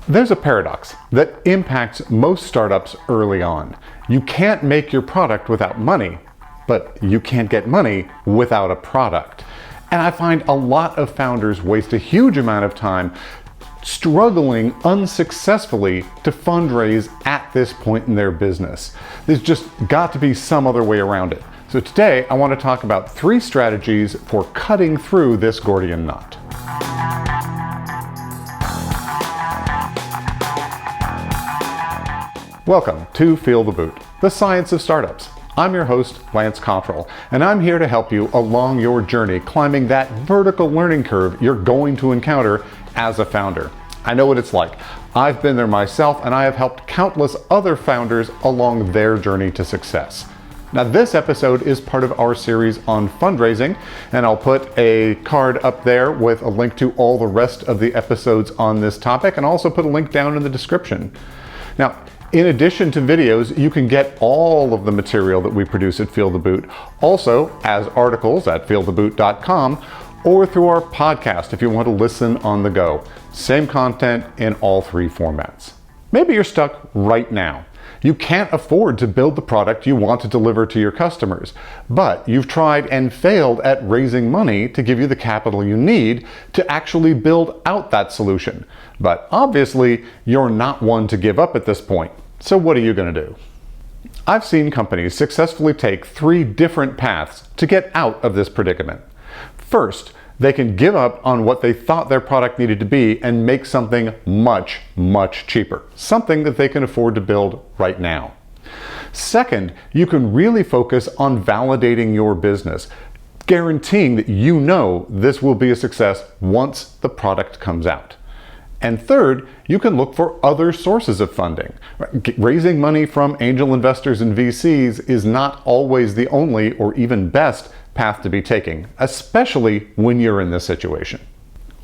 There's a paradox that impacts most startups early on. You can't make your product without money, but you can't get money without a product. And I find a lot of founders waste a huge amount of time struggling unsuccessfully to fundraise at this point in their business. There's just got to be some other way around it. So today I want to talk about 3 strategies for cutting through this Gordian knot. Welcome to Feel the Boot, the science of startups. I'm your host, Lance Cottrell, and I'm here to help you along your journey climbing that vertical learning curve you're going to encounter as a founder. I know what it's like. I've been there myself, and I have helped countless other founders along their journey to success. Now, this episode is part of our series on fundraising, and I'll put a card up there with a link to all the rest of the episodes on this topic, and also put a link down in the description. Now, in addition to videos, you can get all of the material that we produce at Feel the Boot, also as articles at feeltheboot.com, or through our podcast if you want to listen on the go. Same content in all 3 formats. Maybe you're stuck right now. You can't afford to build the product you want to deliver to your customers, but you've tried and failed at raising money to give you the capital you need to actually build out that solution. But obviously, you're not one to give up at this point. So what are you going to do? I've seen companies successfully take 3 different paths to get out of this predicament. First, they can give up on what they thought their product needed to be and make something much, much cheaper. Something that they can afford to build right now. Second, you can really focus on validating your business, guaranteeing that you know this will be a success once the product comes out. And third, you can look for other sources of funding. Raising money from angel investors and VCs is not always the only or even best path to be taking, especially when you're in this situation.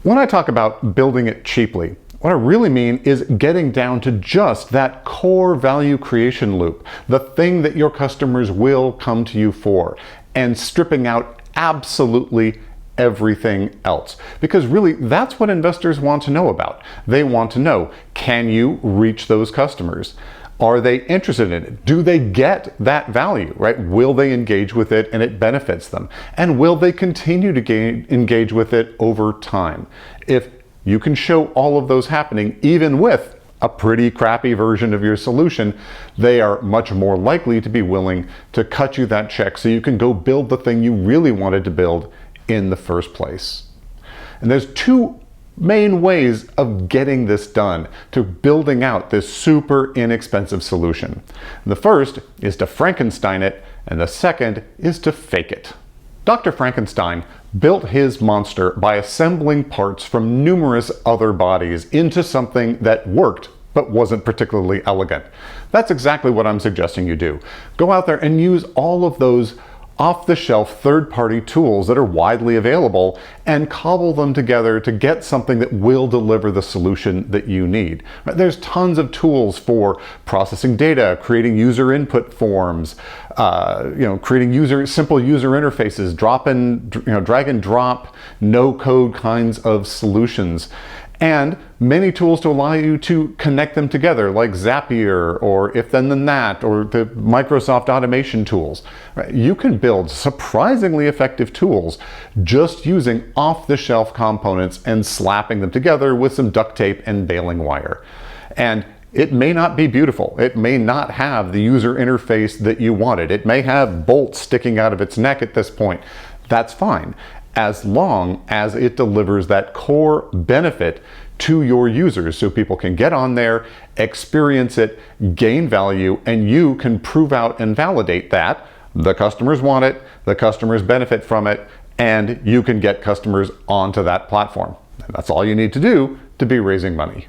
When I talk about building it cheaply, what I really mean is getting down to just that core value creation loop, the thing that your customers will come to you for, and stripping out absolutely everything else. Because really, that's what investors want to know about. They want to know, can you reach those customers? Are they interested in it? Do they get that value, right? Will they engage with it and it benefits them? And will they continue to engage with it over time? If you can show all of those happening, even with a pretty crappy version of your solution, they are much more likely to be willing to cut you that check so you can go build the thing you really wanted to build in the first place. And there's 2 main ways of getting this done, to building out this super inexpensive solution. The first is to Frankenstein it, and the second is to fake it. Dr. Frankenstein built his monster by assembling parts from numerous other bodies into something that worked but wasn't particularly elegant. That's exactly what I'm suggesting you do. Go out there and use all of those off-the-shelf third-party tools that are widely available and cobble them together to get something that will deliver the solution that you need. There's tons of tools for processing data, creating user input forms, creating simple user interfaces, drag and drop, no-code kinds of solutions. And many tools to allow you to connect them together, like Zapier or If Then Then That or the Microsoft automation tools. You can build surprisingly effective tools just using off-the-shelf components and slapping them together with some duct tape and baling wire. And it may not be beautiful. It may not have the user interface that you wanted. It may have bolts sticking out of its neck at this point. That's fine, as long as it delivers that core benefit to your users so people can get on there, experience it, gain value, and you can prove out and validate that the customers want it, the customers benefit from it, and you can get customers onto that platform. And that's all you need to do to be raising money.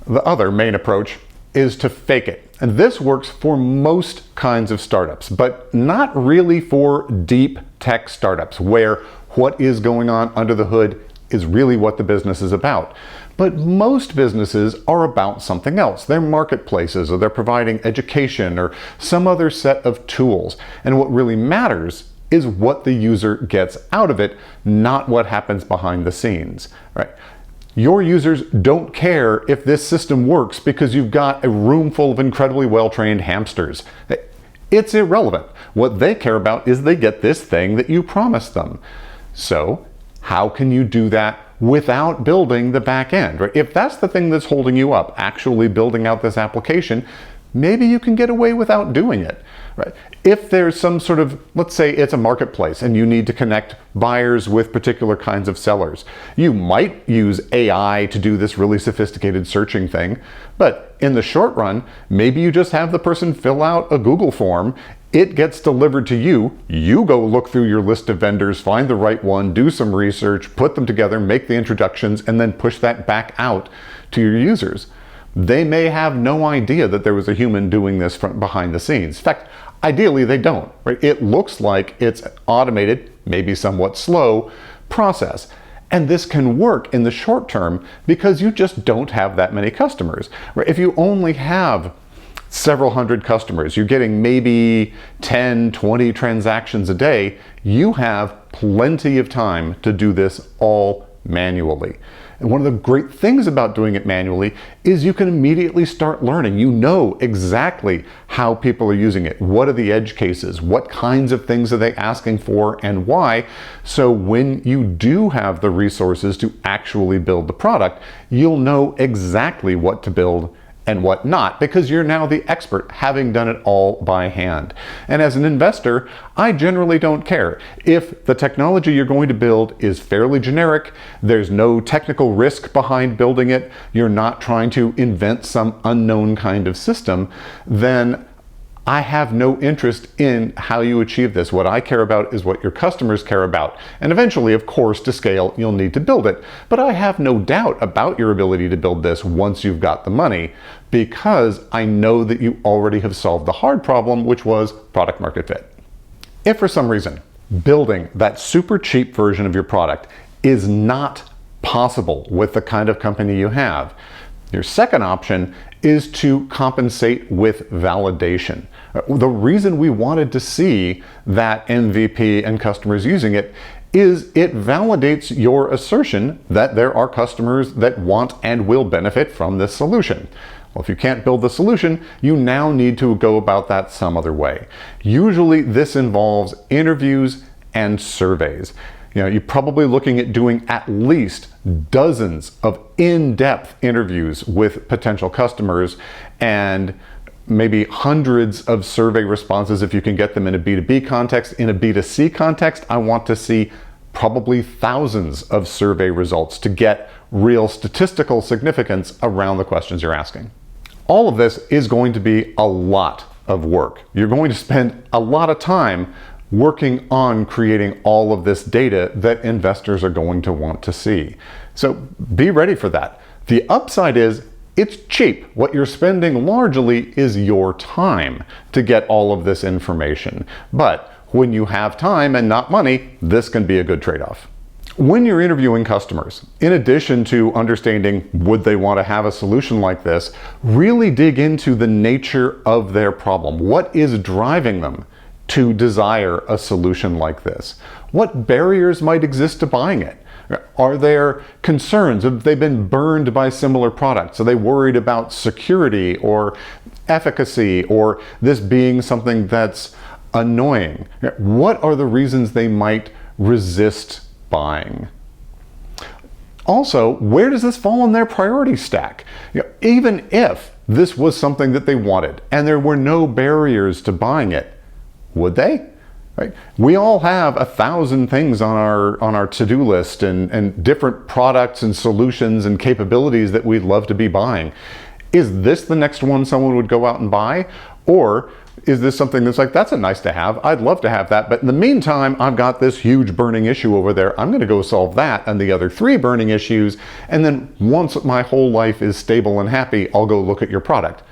The other main approach is to fake it. And this works for most kinds of startups, but not really for deep tech startups where what is going on under the hood is really what the business is about. But most businesses are about something else. They're marketplaces, or they're providing education or some other set of tools. And what really matters is what the user gets out of it, not what happens behind the scenes, right? Your users don't care if this system works because you've got a room full of incredibly well-trained hamsters. It's irrelevant. What they care about is they get this thing that you promised them. So how can you do that without building the back end? Right? If that's the thing that's holding you up, actually building out this application, maybe you can get away without doing it. Right? If there's some sort of, let's say it's a marketplace and you need to connect buyers with particular kinds of sellers, you might use AI to do this really sophisticated searching thing, but in the short run, maybe you just have the person fill out a Google form, it gets delivered to you, you go look through your list of vendors, find the right one, do some research, put them together, make the introductions, and then push that back out to your users. They may have no idea that there was a human doing this behind the scenes. In fact, ideally they don't, right? It looks like it's automated, maybe somewhat slow process. And this can work in the short term because you just don't have that many customers, right? If you only have several hundred customers, you're getting maybe 10, 20 transactions a day, you have plenty of time to do this all manually. And one of the great things about doing it manually is you can immediately start learning. You know exactly how people are using it. What are the edge cases? What kinds of things are they asking for and why? So when you do have the resources to actually build the product, you'll know exactly what to build and what not, because you're now the expert, having done it all by hand. And as an investor, I generally don't care. If the technology you're going to build is fairly generic, there's no technical risk behind building it, you're not trying to invent some unknown kind of system, then I have no interest in how you achieve this. What I care about is what your customers care about. And eventually, of course, to scale, you'll need to build it. But I have no doubt about your ability to build this once you've got the money, because I know that you already have solved the hard problem, which was product market fit. If for some reason building that super cheap version of your product is not possible with the kind of company you have, your second option is to compensate with validation. The reason we wanted to see that MVP and customers using it is it validates your assertion that there are customers that want and will benefit from this solution. Well, if you can't build the solution, you now need to go about that some other way. Usually this involves interviews and surveys. You're probably looking at doing at least dozens of in-depth interviews with potential customers and maybe hundreds of survey responses if you can get them in a B2B context. In a B2C context, I want to see probably thousands of survey results to get real statistical significance around the questions you're asking. All of this is going to be a lot of work. You're going to spend a lot of time working on creating all of this data that investors are going to want to see. So be ready for that. The upside is it's cheap. What you're spending largely is your time to get all of this information. But when you have time and not money, this can be a good trade-off. When you're interviewing customers, in addition to understanding would they want to have a solution like this, really dig into the nature of their problem. What is driving them to desire a solution like this? What barriers might exist to buying it? Are there concerns? Have they been burned by similar products? Are they worried about security or efficacy or this being something that's annoying? What are the reasons they might resist buying? Also, where does this fall in their priority stack? Even if this was something that they wanted and there were no barriers to buying it, would they? Right? We all have 1,000 things on our to-do list and different products and solutions and capabilities that we'd love to be buying. Is this the next one someone would go out and buy? Or is this something that's like, that's a nice to have, I'd love to have that, but in the meantime, I've got this huge burning issue over there, I'm gonna go solve that and the other 3 burning issues, and then once my whole life is stable and happy, I'll go look at your product.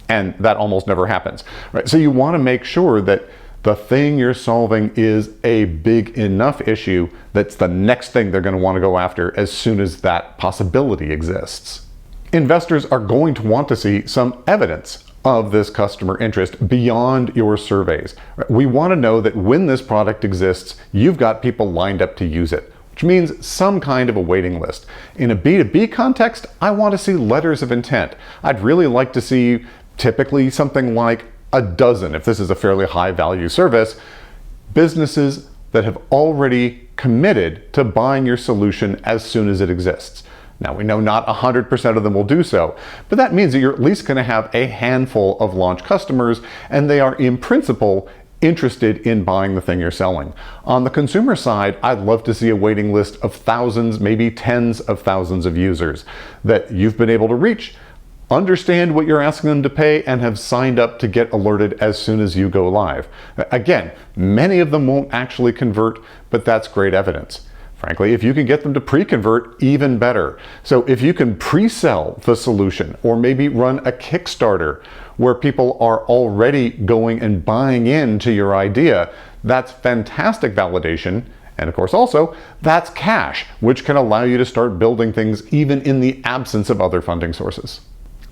And that almost never happens, right? So you wanna make sure that the thing you're solving is a big enough issue that's the next thing they're going to want to go after as soon as that possibility exists. Investors are going to want to see some evidence of this customer interest beyond your surveys. We want to know that when this product exists, you've got people lined up to use it. which means some kind of a waiting list. In a B2B context, I want to see letters of intent. I'd really like to see typically something like a dozen, if this is a fairly high value service, businesses that have already committed to buying your solution as soon as it exists. Now, we know not 100% of them will do so, but that means that you're at least going to have a handful of launch customers, and they are in principle interested in buying the thing you're selling. On the consumer side, I'd love to see a waiting list of thousands, maybe tens of thousands of users that you've been able to reach, understand what you're asking them to pay, and have signed up to get alerted as soon as you go live. Again, many of them won't actually convert, but that's great evidence. Frankly, if you can get them to pre-convert, even better. So if you can pre-sell the solution, or maybe run a Kickstarter where people are already going and buying into your idea, that's fantastic validation. And of course also, that's cash, which can allow you to start building things even in the absence of other funding sources.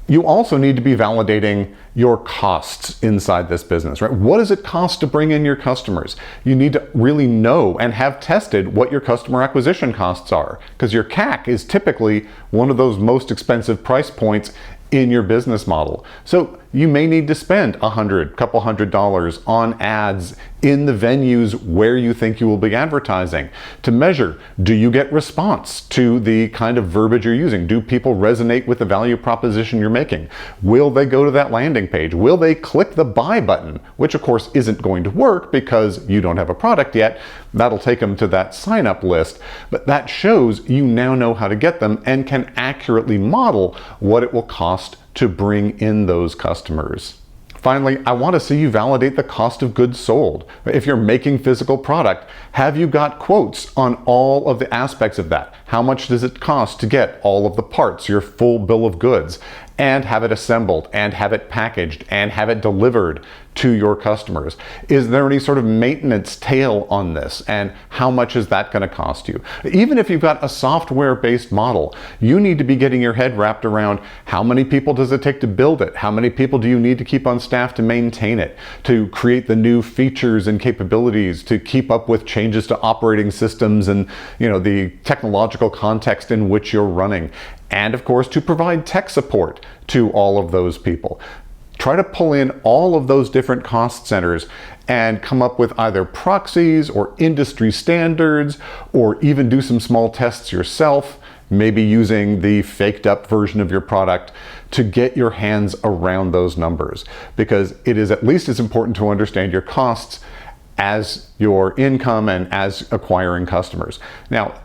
You also need to be validating your costs inside this business, right? What does it cost to bring in your customers? You need to really know and have tested what your customer acquisition costs are, because your CAC is typically one of those most expensive price points in your business model. So you may need to spend couple $100 on ads in the venues where you think you will be advertising to measure, do you get response to the kind of verbiage you're using? Do people resonate with the value proposition you're making? Will they go to that landing page? Will they click the buy button, which of course isn't going to work because you don't have a product yet. That'll take them to that sign up list, but that shows you now know how to get them and can accurately model what it will cost to bring in those customers. Finally, I want to see you validate the cost of goods sold. If you're making physical product, have you got quotes on all of the aspects of that? How much does it cost to get all of the parts, your full bill of goods, and have it assembled, and have it packaged, and have it delivered to your customers? Is there any sort of maintenance tail on this, and how much is that going to cost you? Even if you've got a software-based model, you need to be getting your head wrapped around how many people does it take to build it? How many people do you need to keep on staff to maintain it, to create the new features and capabilities, to keep up with changes to operating systems and the technological context in which you're running? And of course, to provide tech support to all of those people. Try to pull in all of those different cost centers and come up with either proxies or industry standards, or even do some small tests yourself, maybe using the faked up version of your product to get your hands around those numbers. Because it is at least as important to understand your costs as your income and as acquiring customers. Now,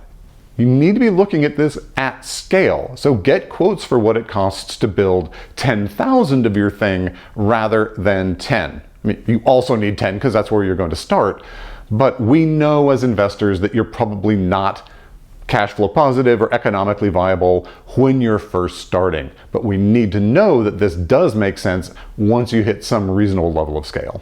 you need to be looking at this at scale. So get quotes for what it costs to build 10,000 of your thing rather than 10. I mean, you also need 10 because that's where you're going to start. But we know as investors that you're probably not cash flow positive or economically viable when you're first starting. But we need to know that this does make sense once you hit some reasonable level of scale.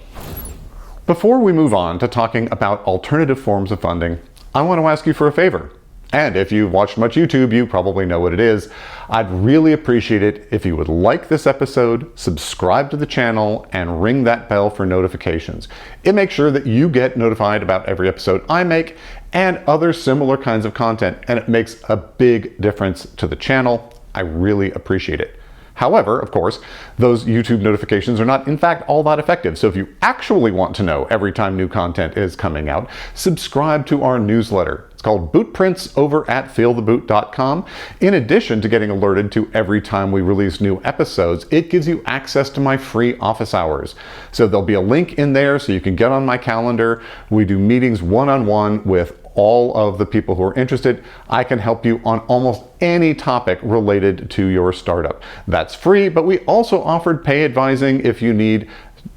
Before we move on to talking about alternative forms of funding, I want to ask you for a favor. And if you've watched much YouTube, you probably know what it is. I'd really appreciate it if you would like this episode, subscribe to the channel, and ring that bell for notifications. It makes sure that you get notified about every episode I make and other similar kinds of content, and it makes a big difference to the channel. I really appreciate it. However, of course, those YouTube notifications are not in fact all that effective. So if you actually want to know every time new content is coming out, subscribe to our newsletter. It's called Bootprints over at feeltheboot.com. In addition to getting alerted to every time we release new episodes, it gives you access to my free office hours. So there'll be a link in there so you can get on my calendar. We do meetings one-on-one with all of the people who are interested. I can help you on almost any topic related to your startup. That's free, but we also offered pay advising if you need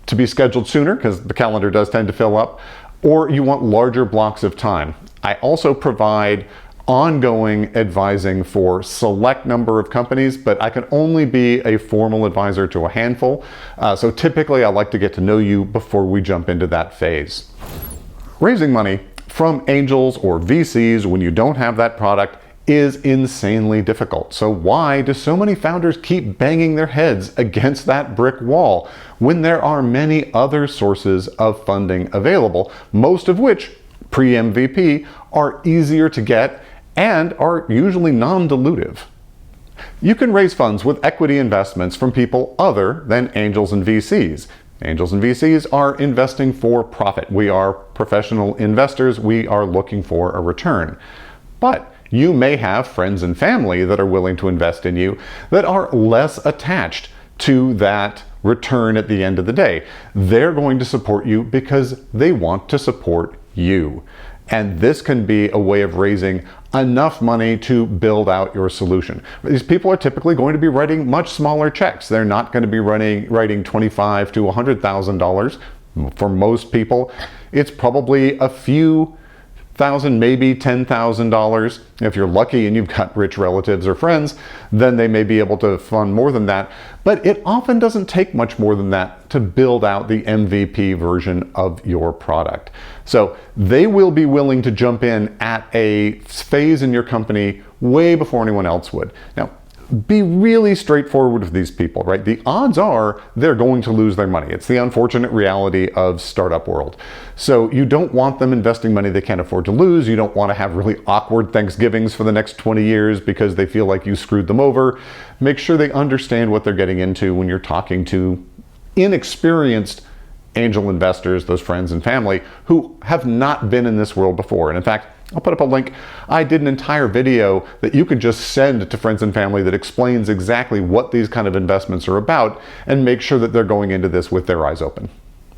to be scheduled sooner, because the calendar does tend to fill up, or you want larger blocks of time. I also provide ongoing advising for select number of companies, but I can only be a formal advisor to a handful. So typically I like to get to know you before we jump into that phase. Raising money from angels or VCs when you don't have that product is insanely difficult. So why do so many founders keep banging their heads against that brick wall when there are many other sources of funding available, most of which pre-MVP are easier to get and are usually non-dilutive. You can raise funds with equity investments from people other than angels and VCs. Angels and VCs are investing for profit. We are professional investors. We are looking for a return. But you may have friends and family that are willing to invest in you that are less attached to that return at the end of the day. They're going to support you because they want to support you. And this can be a way of raising enough money to build out your solution. These people are typically going to be writing much smaller checks. They're not going to be writing $25,000 to $100,000. For most people, it's probably a few $1,000, maybe $10,000. If you're lucky and you've got rich relatives or friends, then they may be able to fund more than that. But it often doesn't take much more than that to build out the MVP version of your product. So they will be willing to jump in at a phase in your company way before anyone else would. Now, be really straightforward with these people, right? The odds are they're going to lose their money. It's the unfortunate reality of startup world. So you don't want them investing money they can't afford to lose. You don't want to have really awkward Thanksgivings for the next 20 years because they feel like you screwed them over. Make sure they understand what they're getting into when you're talking to inexperienced angel investors, those friends and family who have not been in this world before. And in fact, I'll put up a link. I did an entire video that you can just send to friends and family that explains exactly what these kind of investments are about and make sure that they're going into this with their eyes open.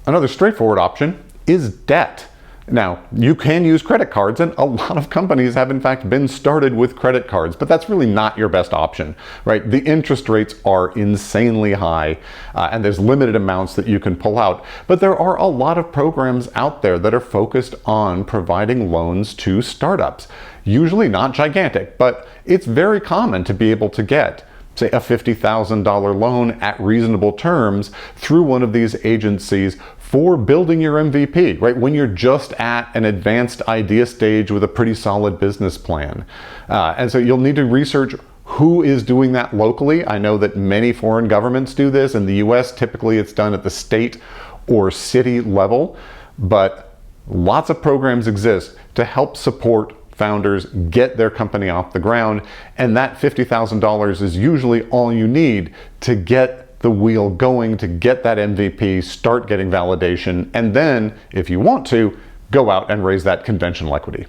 Another straightforward option is debt. Now, you can use credit cards, and a lot of companies have in fact been started with credit cards, but that's really not your best option, right? The interest rates are insanely high, and there's limited amounts that you can pull out. But there are a lot of programs out there that are focused on providing loans to startups. Usually not gigantic, but it's very common to be able to get, say, a $50,000 loan at reasonable terms through one of these agencies for building your MVP, right? When you're just at an advanced idea stage with a pretty solid business plan. And so you'll need to research who is doing that locally. I know that many foreign governments do this. In the US, typically it's done at the state or city level, but lots of programs exist to help support founders get their company off the ground. And that $50,000 is usually all you need to get the wheel going, to get that MVP, start getting validation, and then, if you want to, go out and raise that conventional equity.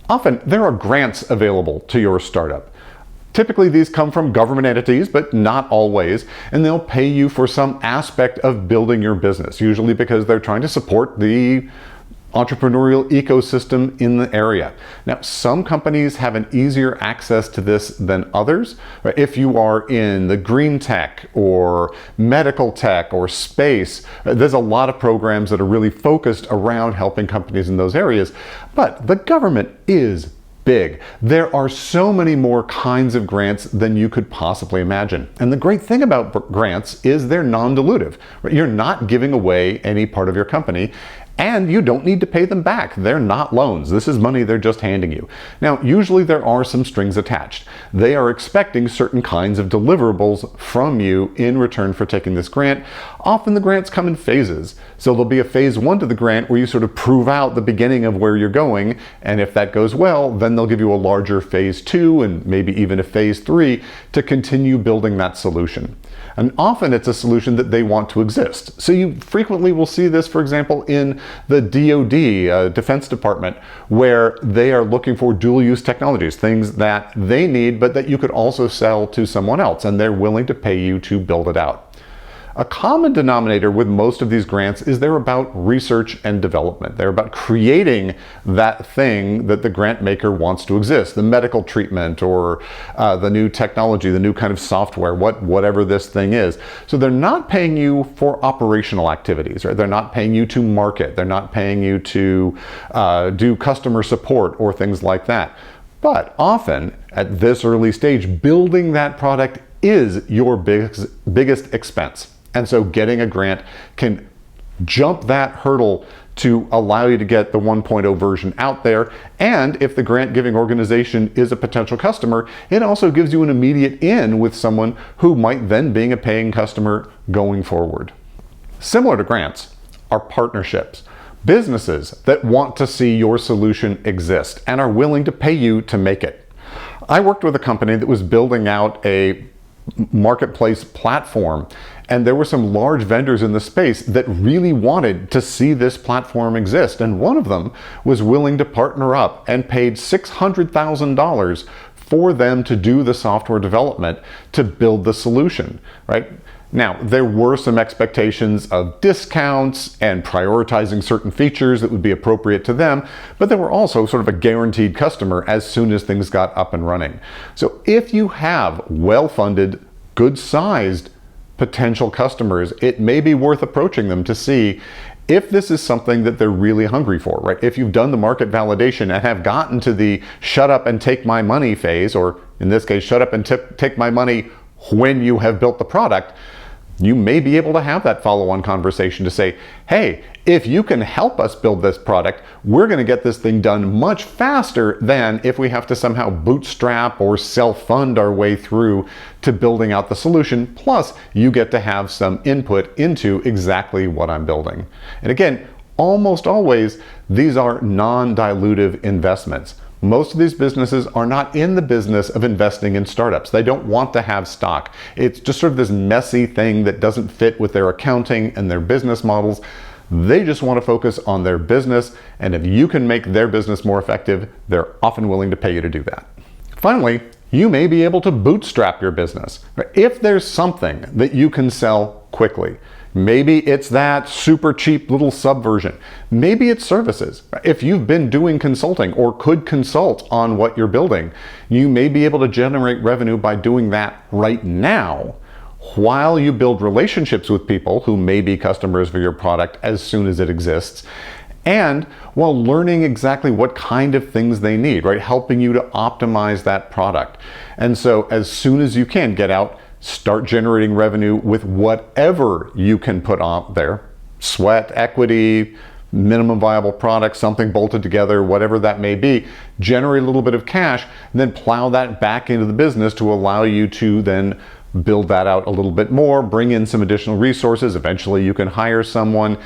Often, there are grants available to your startup. Typically, these come from government entities, but not always, and they'll pay you for some aspect of building your business, usually because they're trying to support the entrepreneurial ecosystem in the area. Now, some companies have an easier access to this than others. If you are in the green tech or medical tech or space, there's a lot of programs that are really focused around helping companies in those areas. But the government is big. There are so many more kinds of grants than you could possibly imagine. And the great thing about grants is they're non-dilutive. You're not giving away any part of your company, and you don't need to pay them back. They're not loans. This is money they're just handing you. Now, usually there are some strings attached. They are expecting certain kinds of deliverables from you in return for taking this grant. Often the grants come in phases. So there'll be a phase 1 to the grant where you sort of prove out the beginning of where you're going. And if that goes well, then they'll give you a larger phase 2 and maybe even a phase 3 to continue building that solution. And often it's a solution that they want to exist. So you frequently will see this, for example, in the DoD, Defense Department, where they are looking for dual use technologies, things that they need, but that you could also sell to someone else, and they're willing to pay you to build it out. A common denominator with most of these grants is they're about research and development. They're about creating that thing that the grant maker wants to exist, the medical treatment or the new technology, the new kind of software, whatever this thing is. So they're not paying you for operational activities, right? They're not paying you to market. They're not paying you to do customer support or things like that. But often at this early stage, building that product is your biggest expense. And so getting a grant can jump that hurdle to allow you to get the 1.0 version out there. And if the grant giving organization is a potential customer, it also gives you an immediate in with someone who might then be a paying customer going forward. Similar to grants are partnerships. businesses that want to see your solution exist and are willing to pay you to make it. I worked with a company that was building out a marketplace platform, and there were some large vendors in the space that really wanted to see this platform exist, and one of them was willing to partner up and paid $600,000 for them to do the software development to build the solution, right? Now, there were some expectations of discounts and prioritizing certain features that would be appropriate to them, but there were also sort of a guaranteed customer as soon as things got up and running. So if you have well-funded, good-sized potential customers, it may be worth approaching them to see if this is something that they're really hungry for, right? If you've done the market validation and have gotten to the shut up and take my money phase, or in this case, shut up and take my money when you have built the product, you may be able to have that follow-on conversation to say, hey, if you can help us build this product, we're going to get this thing done much faster than if we have to somehow bootstrap or self-fund our way through to building out the solution. Plus, you get to have some input into exactly what I'm building. And again, almost always, these are non-dilutive investments. Most of these businesses are not in the business of investing in startups. They don't want to have stock. It's just sort of this messy thing that doesn't fit with their accounting and their business models. They just want to focus on their business, and if you can make their business more effective, they're often willing to pay you to do that. Finally, you may be able to bootstrap your business. If there's something that you can sell quickly, maybe it's that super cheap little subversion. Maybe it's services. If you've been doing consulting or could consult on what you're building, you may be able to generate revenue by doing that right now while you build relationships with people who may be customers for your product as soon as it exists, and while learning exactly what kind of things they need, right? Helping you to optimize that product. And so as soon as you can, get out, start generating revenue with whatever you can put out there. Sweat, equity, minimum viable product, something bolted together, whatever that may be. Generate a little bit of cash, and then plow that back into the business to allow you to then build that out a little bit more, bring in some additional resources. Eventually you can hire someone.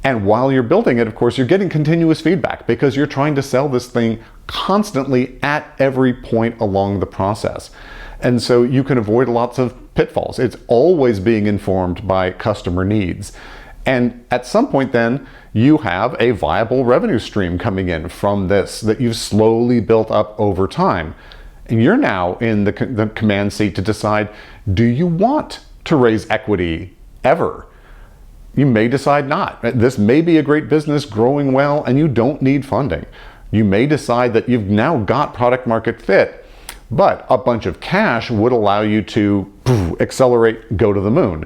And while you're building it, of course, you're getting continuous feedback because you're trying to sell this thing constantly at every point along the process. And so you can avoid lots of pitfalls. It's always being informed by customer needs. And at some point then, you have a viable revenue stream coming in from this that you've slowly built up over time. And you're now in the command seat to decide, do you want to raise equity ever? You may decide not. This may be a great business growing well and you don't need funding. You may decide that you've now got product market fit, but a bunch of cash would allow you to accelerate, go to the moon.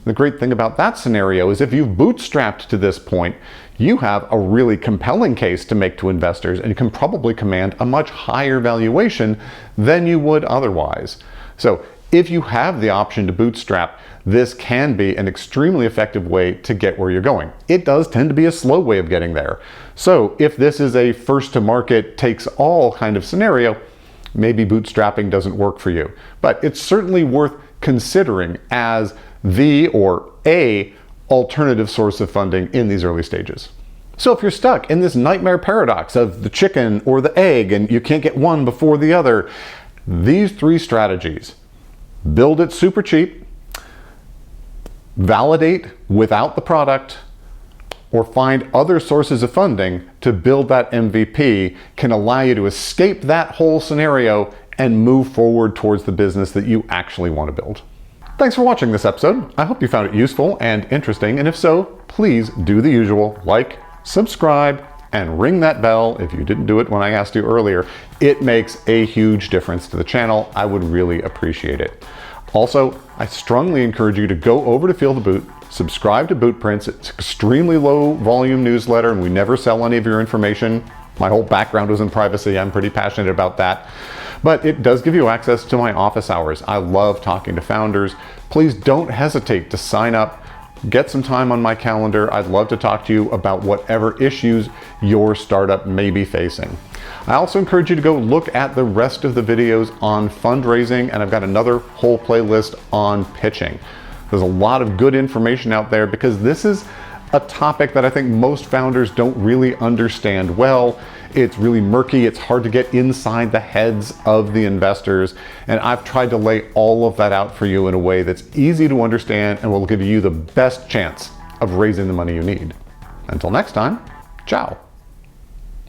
The great thing about that scenario is if you've bootstrapped to this point, you have a really compelling case to make to investors and you can probably command a much higher valuation than you would otherwise. So if you have the option to bootstrap, this can be an extremely effective way to get where you're going. It does tend to be a slow way of getting there. So if this is a first to market takes all kind of scenario, maybe bootstrapping doesn't work for you. But it's certainly worth considering as the or a alternative source of funding in these early stages. So if you're stuck in this nightmare paradox of the chicken or the egg and you can't get one before the other, these three strategies: build it super cheap, validate without the product, or find other sources of funding to build that MVP, can allow you to escape that whole scenario and move forward towards the business that you actually want to build. Thanks for watching this episode. I hope you found it useful and interesting, and if so, please do the usual: like, subscribe, and ring that bell if you didn't do it when I asked you earlier. It makes a huge difference to the channel. I would really appreciate it. Also, I strongly encourage you to go over to Feel the Boot, subscribe to Bootprints. It's an extremely low volume newsletter and we never sell any of your information. My whole background was in privacy. I'm pretty passionate about that. But it does give you access to my office hours. I love talking to founders. Please don't hesitate to sign up. Get some time on my calendar. I'd love to talk to you about whatever issues your startup may be facing. I also encourage you to go look at the rest of the videos on fundraising, and I've got another whole playlist on pitching. There's a lot of good information out there because this is a topic that I think most founders don't really understand well. It's really murky, it's hard to get inside the heads of the investors, and I've tried to lay all of that out for you in a way that's easy to understand and will give you the best chance of raising the money you need. Until next time, ciao.